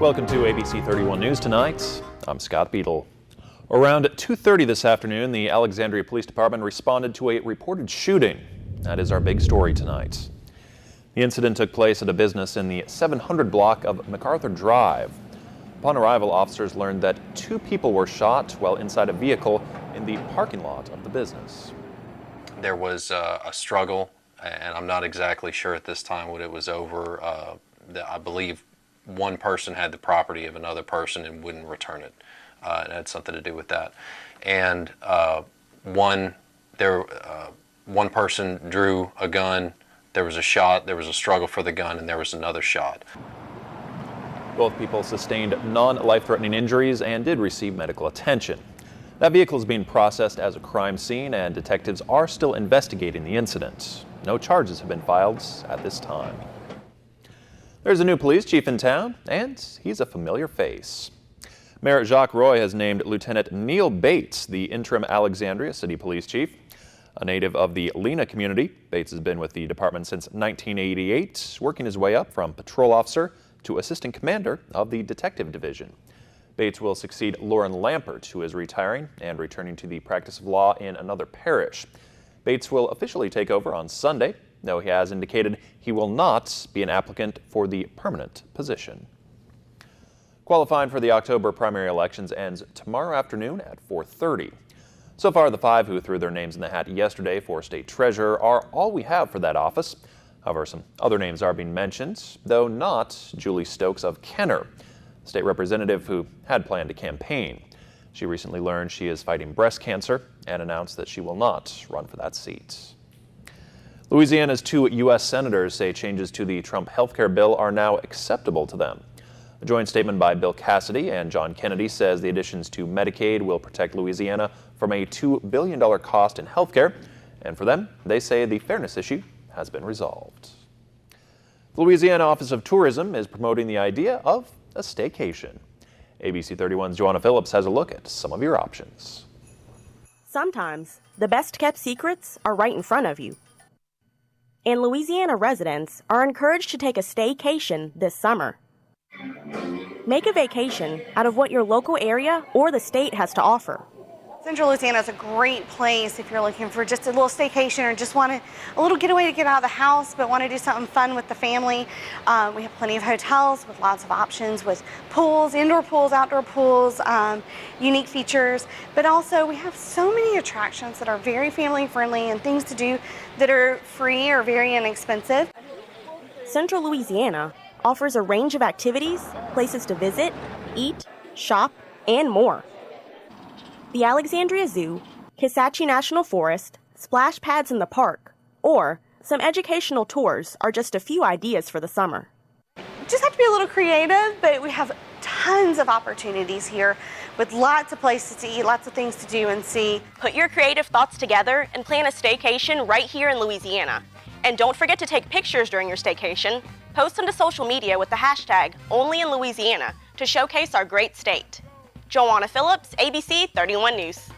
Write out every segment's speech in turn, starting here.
Welcome to ABC 31 News tonight. I'm Scott Beadle. Around 2:30 this afternoon, the Alexandria Police Department responded to a reported shooting. That is our big story tonight. The incident took place at a business in the 700 block of MacArthur Drive. Upon arrival, officers learned that 2 people were shot while inside a vehicle in the parking lot of the business. There was a struggle, and I'm not exactly sure at this time what it was over. I believe one person had the property of another person and wouldn't return it. It had something to do with that. And one person drew a gun, there was a shot, there was a struggle for the gun, and there was another shot. Both people sustained non-life-threatening injuries and did receive medical attention. That vehicle is being processed as a crime scene, and detectives are still investigating the incident. No charges have been filed at this time. There's a new police chief in town, and he's a familiar face. Mayor Jacques Roy has named Lieutenant Neil Bates the interim Alexandria City Police Chief. A native of the Lena community, Bates has been with the department since 1988, working his way up from patrol officer to assistant commander of the detective division. Bates will succeed Lauren Lampert, who is retiring and returning to the practice of law in another parish. Bates will officially take over on Sunday, though he has indicated he will not be an applicant for the permanent position. Qualifying for the October primary elections ends tomorrow afternoon at 4:30. So far, the 5 who threw their names in the hat yesterday for state treasurer are all we have for that office. However, some other names are being mentioned, though not Julie Stokes of Kenner, state representative who had planned to campaign. She recently learned she is fighting breast cancer and announced that she will not run for that seat. Louisiana's 2 U.S. senators say changes to the Trump health care bill are now acceptable to them. A joint statement by Bill Cassidy and John Kennedy says the additions to Medicaid will protect Louisiana from a $2 billion cost in health care, and for them, they say the fairness issue has been resolved. The Louisiana Office of Tourism is promoting the idea of a staycation. ABC 31's Joanna Phillips has a look at some of your options. Sometimes the best kept secrets are right in front of you. And Louisiana residents are encouraged to take a staycation this summer. Make a vacation out of what your local area or the state has to offer. Central Louisiana is a great place if you're looking for just a little staycation or just want a little getaway to get out of the house but want to do something fun with the family. We have plenty of hotels with lots of options with pools, indoor pools, outdoor pools, unique features, but also we have so many attractions that are very family friendly and things to do that are free or very inexpensive. Central Louisiana offers a range of activities, places to visit, eat, shop, and more. The Alexandria Zoo, Kisatchie National Forest, splash pads in the park, or some educational tours are just a few ideas for the summer. Just have to be a little creative, but we have tons of opportunities here with lots of places to eat, lots of things to do and see. Put your creative thoughts together and plan a staycation right here in Louisiana. And don't forget to take pictures during your staycation. Post them to social media with the hashtag #OnlyInLouisiana to showcase our great state. Joanna Phillips, ABC 31 News.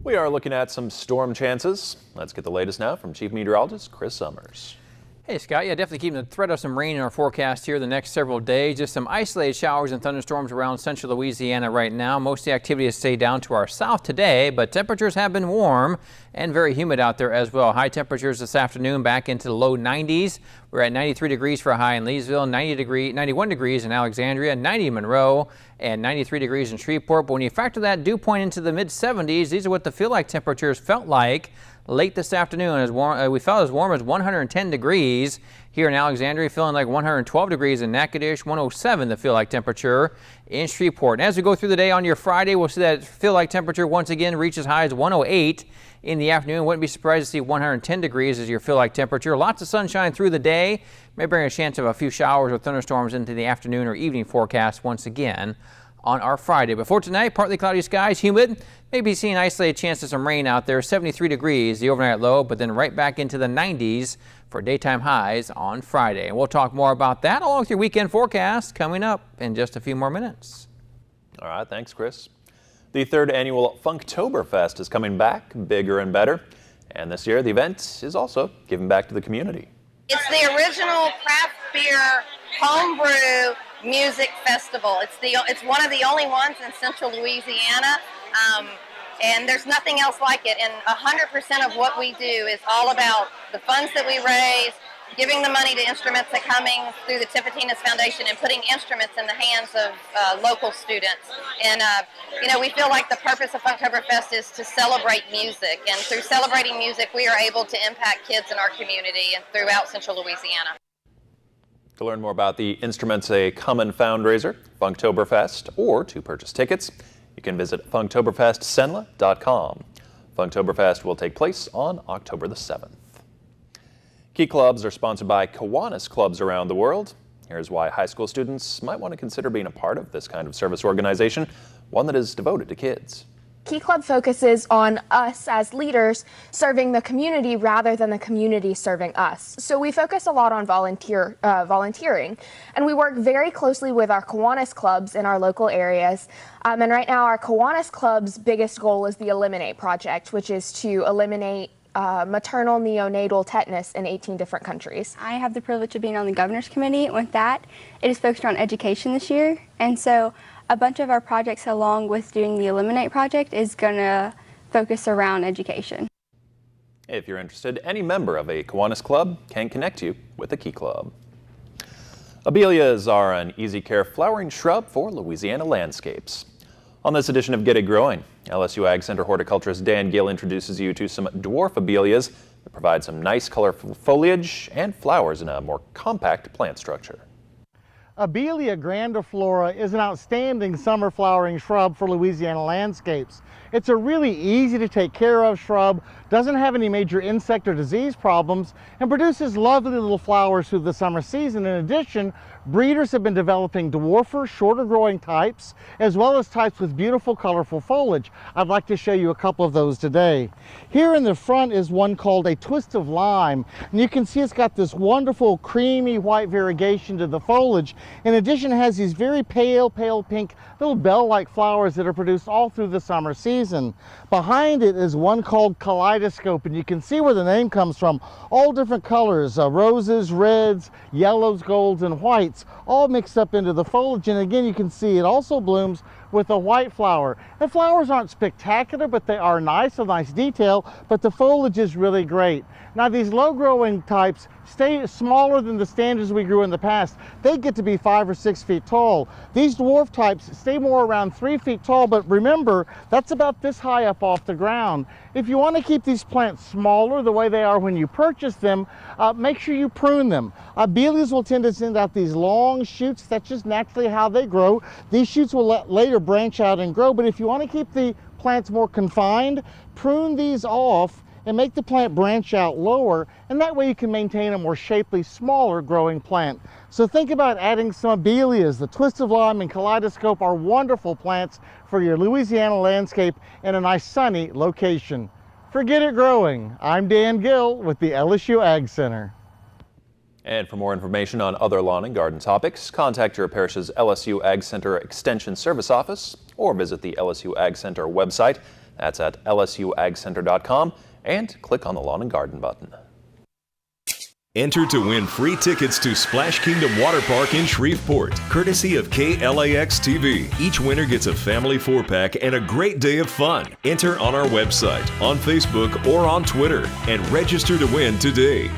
We are looking at some storm chances. Let's get the latest now from Chief Meteorologist Chris Summers. Hey Scott, yeah, definitely keeping the threat of some rain in our forecast here the next several days. Just some isolated showers and thunderstorms around central Louisiana right now. Most of the activity has stayed down to our south today, but temperatures have been warm and very humid out there as well. High temperatures this afternoon back into the low 90s. We're at 93 degrees for a high in Leesville, 91 degrees in Alexandria, 90 in Monroe, and 93 degrees in Shreveport. But when you factor that dew point into the mid 70s, these are what the feel-like temperatures felt like late this afternoon. We felt as warm as 110 degrees here in Alexandria, feeling like 112 degrees in Natchitoches, 107 the feel-like temperature in Shreveport. And as we go through the day on your Friday, we'll see that feel-like temperature once again reaches high as 108 in the afternoon. Wouldn't be surprised to see 110 degrees as your feel-like temperature. Lots of sunshine through the day. May bring a chance of a few showers or thunderstorms into the afternoon or evening forecast once again on our Friday. But for tonight, partly cloudy skies, humid, maybe seeing isolated chance of some rain out there. 73 degrees, the overnight low, but then right back into the 90s for daytime highs on Friday. And we'll talk more about that along with your weekend forecast coming up in just a few more minutes. All right, thanks, Chris. The 3rd annual Funktoberfest is coming back bigger and better. And this year, the event is also giving back to the community. It's the original craft beer homebrew music festival. It's one of the only ones in central Louisiana, and there's nothing else like it. And 100% of what we do is all about the funds that we raise, giving the money to instruments that coming through the Tiffatinas Foundation, and putting instruments in the hands of local students. And we feel like the purpose of Funktoberfest is to celebrate music, and through celebrating music, we are able to impact kids in our community and throughout central Louisiana. To learn more about the Instruments a Common fundraiser, Funktoberfest, or to purchase tickets, you can visit funktoberfestsenla.com. Funktoberfest will take place on October the 7th. Key clubs are sponsored by Kiwanis clubs around the world. Here's why high school students might want to consider being a part of this kind of service organization, one that is devoted to kids. Key Club focuses on us as leaders serving the community rather than the community serving us. So we focus a lot on volunteering, and we work very closely with our Kiwanis clubs in our local areas. And right now our Kiwanis club's biggest goal is the Eliminate Project, which is to eliminate maternal neonatal tetanus in 18 different countries. I have the privilege of being on the governor's committee. With that, it is focused on education this year, and so a bunch of our projects along with doing the Eliminate Project is going to focus around education. If you're interested, any member of a Kiwanis club can connect you with a Key Club. Abelias are an easy care flowering shrub for Louisiana landscapes. On this edition of Get It Growing, LSU Ag Center horticulturist Dan Gill introduces you to some dwarf abelias that provide some nice colorful foliage and flowers in a more compact plant structure. Abelia grandiflora is an outstanding summer flowering shrub for Louisiana landscapes. It's a really easy to take care of shrub, doesn't have any major insect or disease problems, and produces lovely little flowers through the summer season. In addition, breeders have been developing dwarfer, shorter growing types, as well as types with beautiful, colorful foliage. I'd like to show you a couple of those today. Here in the front is one called a twist of lime, and you can see it's got this wonderful creamy white variegation to the foliage. In addition, it has these very pale pink little bell-like flowers that are produced all through the summer season. Behind it is one called kaleidoscope, and you can see where the name comes from. All different colors, roses, reds, yellows, golds, and whites, all mixed up into the foliage. And again, you can see it also blooms with a white flower. The flowers aren't spectacular, but they are nice, a nice detail, but the foliage is really great. Now, these low-growing types stay smaller than the standards we grew in the past. They get to be 5 or 6 feet tall. These dwarf types stay more around 3 feet tall, but remember, that's about this high up off the ground. If you want to keep these plants smaller the way they are when you purchase them, make sure you prune them. Abelias will tend to send out these long shoots. That's just naturally how they grow. These shoots will later branch out and grow, but if you want to keep the plants more confined, prune these off and make the plant branch out lower, and that way you can maintain a more shapely, smaller growing plant. So think about adding some abelias. The twist of lime and kaleidoscope are wonderful plants for your Louisiana landscape in a nice sunny location. For Get It Growing, I'm Dan Gill with the LSU Ag Center. And for more information on other lawn and garden topics, contact your parish's LSU Ag Center Extension Service Office or visit the LSU Ag Center website. That's at lsuagcenter.com, and click on the Lawn and Garden button. Enter to win free tickets to Splash Kingdom Water Park in Shreveport, courtesy of KLAX TV. Each winner gets a family 4-pack and a great day of fun. Enter on our website, on Facebook, or on Twitter, and register to win today.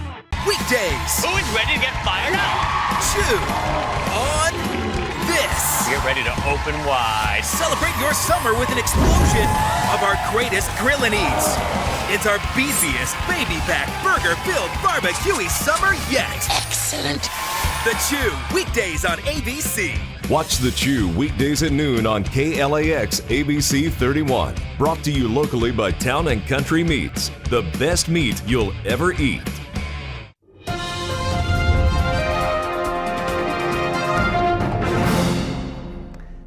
Weekdays. Who is ready to get fired up? Chew on this. Get ready to open wide. Celebrate your summer with an explosion of our greatest grill and eats. It's our busiest baby back burger-filled barbecue-y summer yet. Excellent. The Chew, weekdays on ABC. Watch The Chew weekdays at noon on KLAX ABC31. Brought to you locally by Town and Country Meats. The best meat you'll ever eat.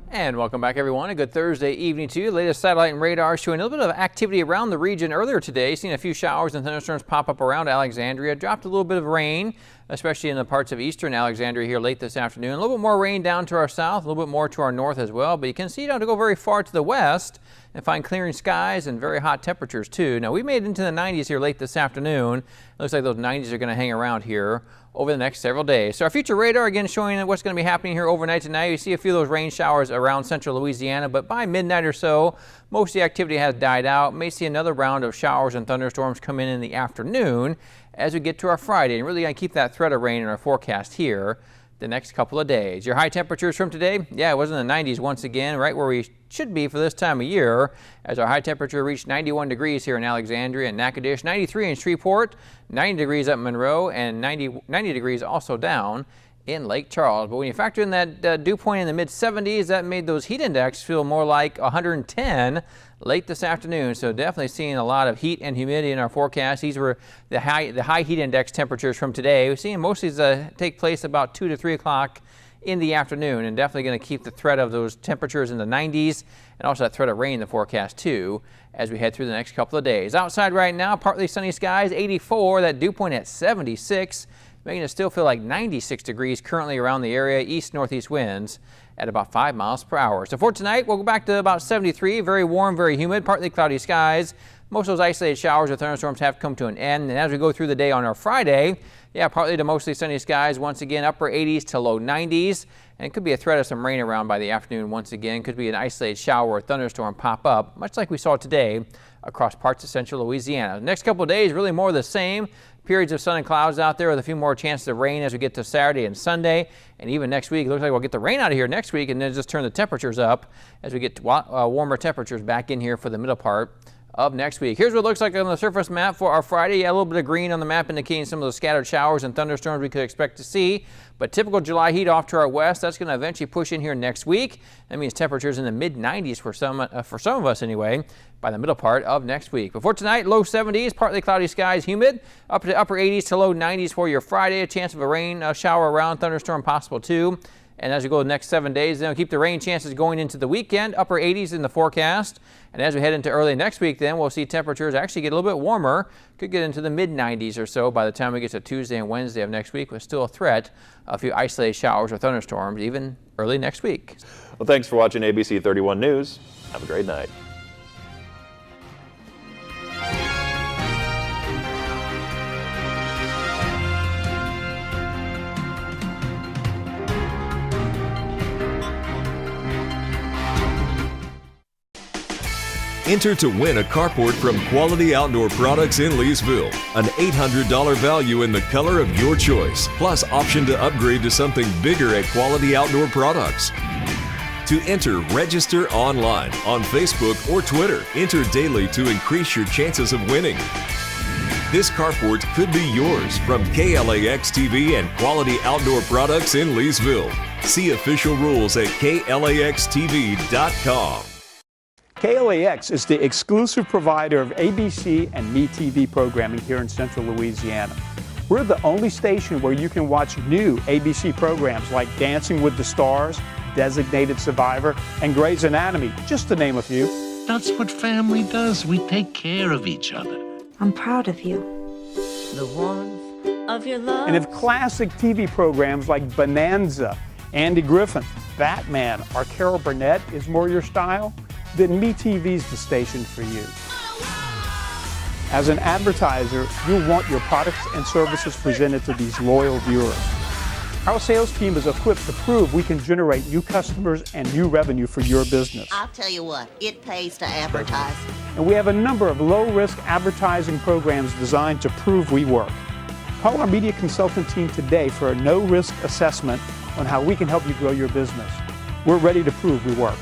And welcome back, everyone. A good Thursday evening to you. Latest satellite and radar showing a little bit of activity around the region earlier today. Seen a few showers and thunderstorms pop up around Alexandria. Dropped a little bit of rain especially in the parts of eastern Alexandria here late this afternoon. A little bit more rain down to our south, a little bit more to our north as well, but you can see you don't have to go very far to the west and find clearing skies and very hot temperatures too. Now we made it into the 90s here late this afternoon. It looks like those 90s are going to hang around here over the next several days. So our future radar again showing what's going to be happening here overnight tonight. You see a few of those rain showers around central Louisiana, but by midnight or so, most of the activity has died out. May see another round of showers and thunderstorms come in the afternoon as we get to our Friday, and really going to keep that threat of rain in our forecast here the next couple of days. Your high temperatures from today, yeah, it was in the 90s once again, right where we should be for this time of year, as our high temperature reached 91 degrees here in Alexandria and Natchitoches, 93 in Shreveport, 90 degrees up Monroe, and 90 degrees also down in Lake Charles. But when you factor in that dew point in the mid-70s, that made those heat index feel more like 110 late this afternoon. So definitely seeing a lot of heat and humidity in our forecast. These were the high heat index temperatures from today. We're seeing most of these take place about 2 to 3 o'clock in the afternoon, and definitely going to keep the threat of those temperatures in the 90s and also that threat of rain in the forecast too as we head through the next couple of days. Outside right now, partly sunny skies, 84, that dew point at 76. Making it still feel like 96 degrees currently around the area, east-northeast winds at about 5 miles per hour. So for tonight, we'll go back to about 73, very warm, very humid, partly cloudy skies. Most of those isolated showers or thunderstorms have come to an end. And as we go through the day on our Friday, yeah, partly to mostly sunny skies, once again, upper 80s to low 90s. And it could be a threat of some rain around by the afternoon once again. Could be an isolated shower or thunderstorm pop up, much like we saw today across parts of central Louisiana. The next couple of days, really more of the same. Periods of sun and clouds out there with a few more chances of rain as we get to Saturday and Sunday. And even next week, it looks like we'll get the rain out of here next week and then just turn the temperatures up as we get to warmer temperatures back in here for the middle part of next week. Here's what it looks like on the surface map for our Friday. Yeah, a little bit of green on the map indicating some of the scattered showers and thunderstorms we could expect to see. But typical July heat off to our west, that's going to eventually push in here next week. That means temperatures in the mid-90s for some of us anyway, by the middle part of next week. Before tonight, low 70s, partly cloudy skies, humid, up to upper 80s to low 90s for your Friday. A chance of a rain shower around, thunderstorm possible too. And as we go the next 7 days, then we'll keep the rain chances going into the weekend, upper 80s in the forecast. And as we head into early next week, then we'll see temperatures actually get a little bit warmer. Could get into the mid-90s or so by the time we get to Tuesday and Wednesday of next week, with still a threat of a few isolated showers or thunderstorms even early next week. Well, thanks for watching ABC 31 News. Have a great night. Enter to win a carport from Quality Outdoor Products in Leesville. An $800 value in the color of your choice, plus option to upgrade to something bigger at Quality Outdoor Products. To enter, register online on Facebook or Twitter. Enter daily to increase your chances of winning. This carport could be yours from KLAX TV and Quality Outdoor Products in Leesville. See official rules at KLAXTV.com. KLAX is the exclusive provider of ABC and MeTV programming here in central Louisiana. We're the only station where you can watch new ABC programs like Dancing with the Stars, Designated Survivor, and Grey's Anatomy, just to name a few. That's what family does. We take care of each other. I'm proud of you. The warmth of your love. And if classic TV programs like Bonanza, Andy Griffin, Batman, or Carol Burnett is more your style, then MeTV's the station for you. As an advertiser, you'll want your products and services presented to these loyal viewers. Our sales team is equipped to prove we can generate new customers and new revenue for your business. I'll tell you what, it pays to advertise. And we have a number of low-risk advertising programs designed to prove we work. Call our media consultant team today for a no-risk assessment on how we can help you grow your business. We're ready to prove we work.